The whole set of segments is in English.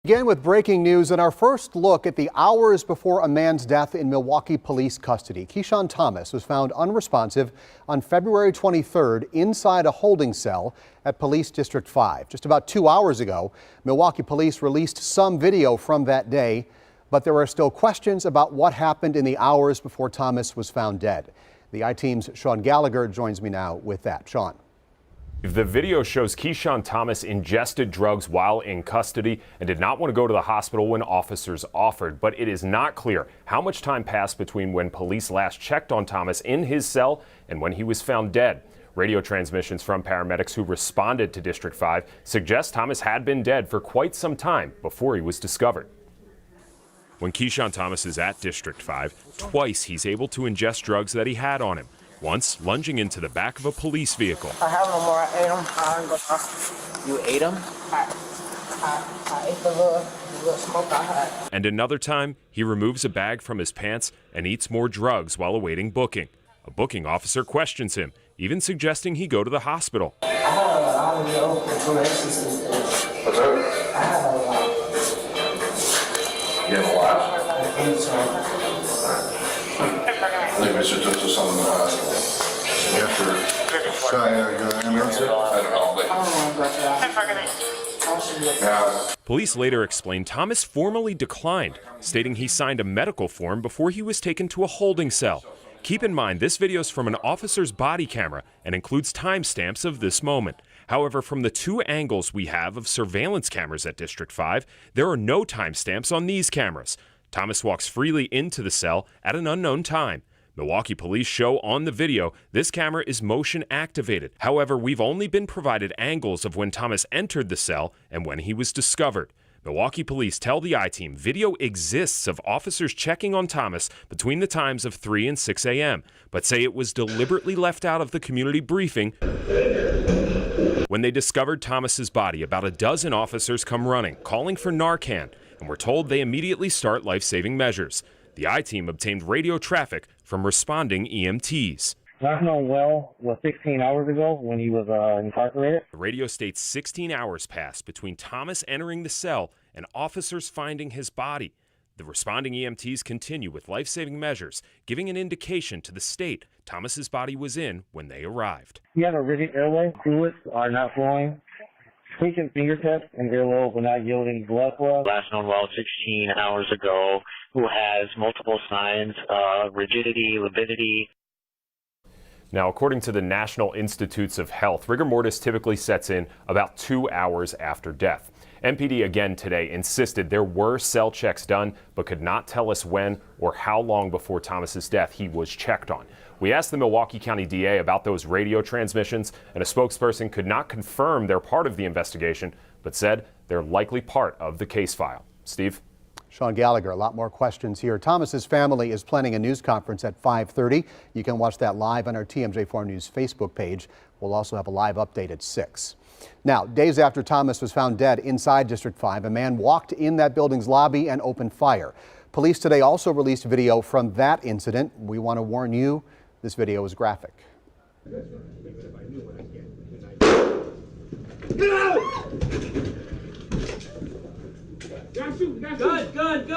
Again with breaking news and our first look at the hours before a man's death in Milwaukee police custody. Keishon Thomas was found unresponsive on February 23rd inside a holding cell at Police District 5. Just about 2 hours ago, Milwaukee police released some video from that day, but there are still questions about what happened in the hours before Thomas was found dead. The I-Team's Sean Gallagher joins me now with that. Sean. The video shows Keishon Thomas ingested drugs while in custody and did not want to go to the hospital when officers offered. But it is not clear how much time passed between when police last checked on Thomas in his cell and when he was found dead. Radio transmissions from paramedics who responded to District 5 suggest Thomas had been dead for quite some time before he was discovered. When Keishon Thomas is at District 5, twice he's able to ingest drugs that he had on him. Once lunging into the back of a police vehicle. I have no more. I ate them. I ain't gonna... You ate them? I ate the little smoke I had. And another time, he removes a bag from his pants and eats more drugs while awaiting booking. A booking officer questions him, even suggesting he go to the hospital. I had a lot of open What's that? I had a lot. You have a lot? I ate some. I think we should just do something after. I don't know. Yeah. Police later explained Thomas formally declined, stating he signed a medical form before he was taken to a holding cell. Keep in mind, this video is from an officer's body camera and includes timestamps of this moment. However, from the two angles we have of surveillance cameras at District 5, there are no timestamps on these cameras. Thomas walks freely into the cell at an unknown time. Milwaukee police show on the video this camera is motion activated. However, we've only been provided angles of when Thomas entered the cell and when he was discovered. Milwaukee police tell the I-Team video exists of officers checking on Thomas between the times of 3 and 6 a.m., but say it was deliberately left out of the community briefing. When they discovered Thomas's body, about a dozen officers come running, calling for Narcan, and were told they immediately start life-saving measures. The I-Team obtained radio traffic from responding EMTs. Last known well was 16 hours ago when he was incarcerated. The radio states 16 hours passed between Thomas entering the cell and officers finding his body. The responding EMTs continue with life-saving measures, giving an indication to the state Thomas's body was in when they arrived. He had a rigid airway. Fluids are not flowing. Patient fingertips and earlobe were not yielding blood flow. Last known well 16 hours ago, who has multiple signs of rigidity, lividity. Now, according to the National Institutes of Health, rigor mortis typically sets in about 2 hours after death. MPD again today insisted there were cell checks done, but could not tell us when or how long before Thomas's death he was checked on. We asked the Milwaukee County DA about those radio transmissions, and a spokesperson could not confirm they're part of the investigation, but said they're likely part of the case file. Steve? Sean Gallagher, a lot more questions here. Thomas's family is planning a news conference at 5:30. You can watch that live on our TMJ4 News Facebook page. We'll also have a live update at 6. Now, days after Thomas was found dead inside District 5, a man walked in that building's lobby and opened fire. Police today also released video from that incident. We want to warn you, this video is graphic. Get out! Gun!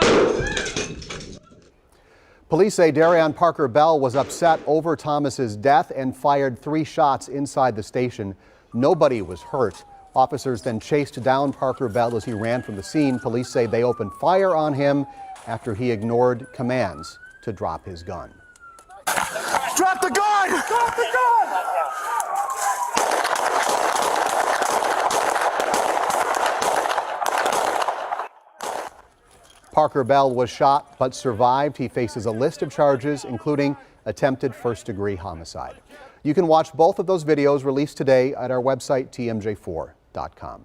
Police say Darion Parker Bell was upset over Thomas's death and fired 3 shots inside the station. Nobody was hurt. Officers then chased down Parker Bell as he ran from the scene. Police say they opened fire on him after he ignored commands to drop his gun. Drop the gun! Drop the gun! Parker Bell was shot but survived. He faces a list of charges, including attempted first-degree homicide. You can watch both of those videos released today at our website, TMJ4.com.